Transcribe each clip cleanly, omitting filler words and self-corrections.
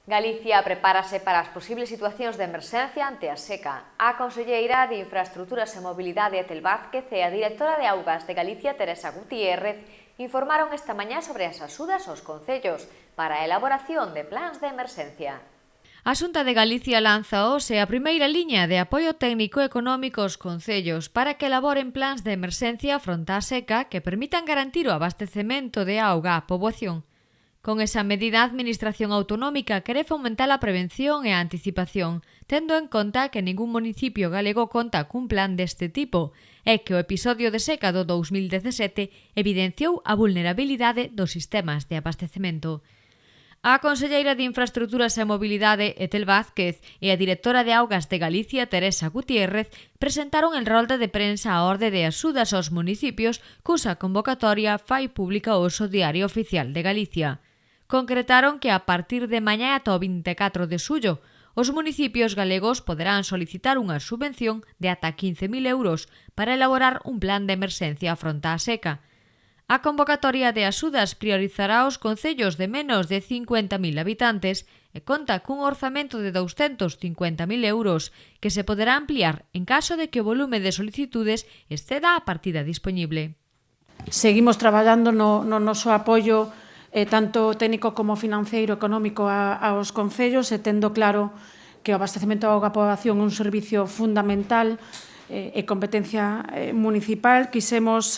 Galicia prepárase para as posibles situacións de emerxencia ante a seca. A conselleira de Infraestruturas e Mobilidade, Etel Vázquez, e a directora de Augas de Galicia, Teresa Gutiérrez, informaron esta mañá sobre as axudas aos concellos para a elaboración de plans de emerxencia. A Xunta de Galicia lanza hoxe a primeira liña de apoio técnico e económico aos concellos para que elaboren plans de emerxencia fronte á seca que permitan garantir o abastecemento de auga á poboación. Con esa medida, a Administración Autonómica quere fomentar a prevención e a anticipación, tendo en conta que ningún municipio galego conta cun plan deste tipo e que o episodio de seca do 2017 evidenciou a vulnerabilidade dos sistemas de abastecemento. A conselleira de Infraestruturas e Mobilidade, Etel Vázquez, e a directora de Augas de Galicia, Teresa Gutiérrez, presentaron en rolda de prensa a orde de axudas aos municipios cusa convocatoria fai pública hoxe o Diario Oficial de Galicia. Concretaron que a partir de mañá ata o 24 de xullo, os municipios galegos poderán solicitar unha subvención de ata 15.000 euros para elaborar un plan de emerxencia fronte á seca. A convocatoria de axudas priorizará os concellos de menos de 50.000 habitantes e conta cun orzamento de 250.000 euros que se poderá ampliar en caso de que o volume de solicitudes exceda a partida disponible. Seguimos traballando no noso apoio tanto técnico como financeiro económico aos concellos e tendo claro que o abastecemento da auga á poboación é un servicio fundamental e competencia municipal. Quisemos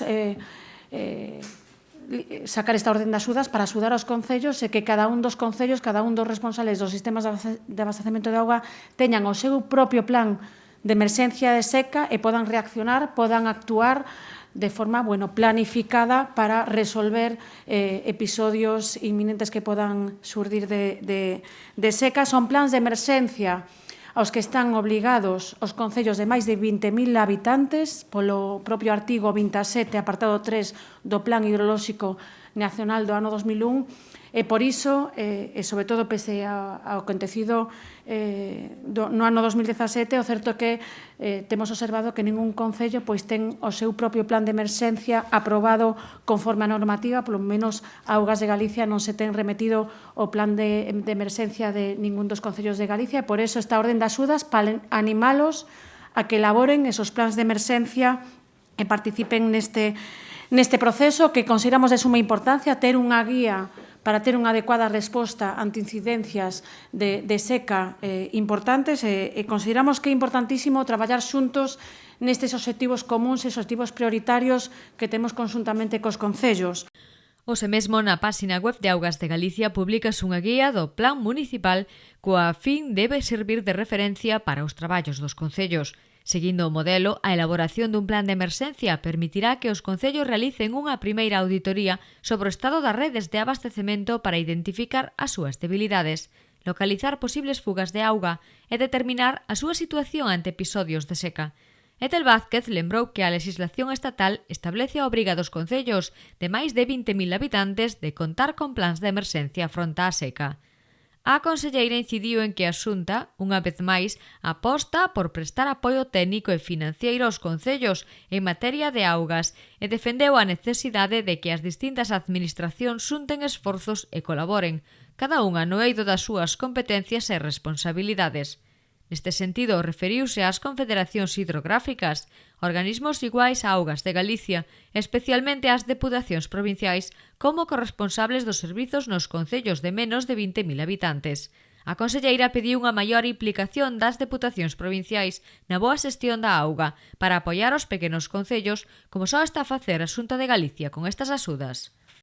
sacar esta orden de axudas para axudar aos concellos e que cada un dos concellos, cada un dos responsables dos sistemas de abastecemento de auga teñan o seu propio plan de emerxencia de seca e podan reaccionar, podan actuar de forma planificada para resolver episodios inminentes que podan xurdir de seca. Son plans de emerxencia aos que están obligados os concellos de máis de 20.000 habitantes polo propio artigo 27, apartado 3 do Plan Hidrolóxico Nacional do ano 2001 e por iso, e sobre todo pese ao acontecido no ano 2017, o certo que temos observado que ningún concello ten o seu propio plan de emerxencia aprobado conforme a normativa, polo menos a Augas de Galicia non se ten remetido o plan de emerxencia de ningún dos concellos de Galicia e por iso esta orden de axudas para animalos a que elaboren esos plans de emerxencia e participen neste proceso que consideramos de suma importancia ter unha guía para ter unha adecuada resposta ante incidencias de seca importantes e consideramos que é importantísimo traballar xuntos nestes obxectivos comuns e obxectivos prioritarios que temos conxuntamente cos concellos. Hoxe mesmo na páxina web de Augas de Galicia publicas unha guía do Plan Municipal coa fin debe servir de referencia para os traballos dos concellos. Seguindo o modelo, a elaboración dun plan de emerxencia permitirá que os concellos realicen unha primeira auditoría sobre o estado das redes de abastecemento para identificar as súas debilidades, localizar posibles fugas de auga e determinar a súa situación ante episodios de seca. Etel Vázquez lembrou que a legislación estatal establece a obriga dos concellos de máis de 20.000 habitantes de contar con plans de emerxencia fronte á seca. A conselleira incidiu en que a Xunta, unha vez máis, aposta por prestar apoio técnico e financeiro aos concellos en materia de augas e defendeu a necesidade de que as distintas administracións xunten esforzos e colaboren, cada unha no eido das súas competencias e responsabilidades. Neste sentido, referiuse ás confederacións hidrográficas, organismos iguais a Augas de Galicia, especialmente ás deputacións provinciais, como corresponsables dos servizos nos concellos de menos de 20.000 habitantes. A conselleira pediu unha maior implicación das deputacións provinciais na boa xestión da auga para apoiar os pequenos concellos, como só está a facer a Xunta de Galicia con estas axudas.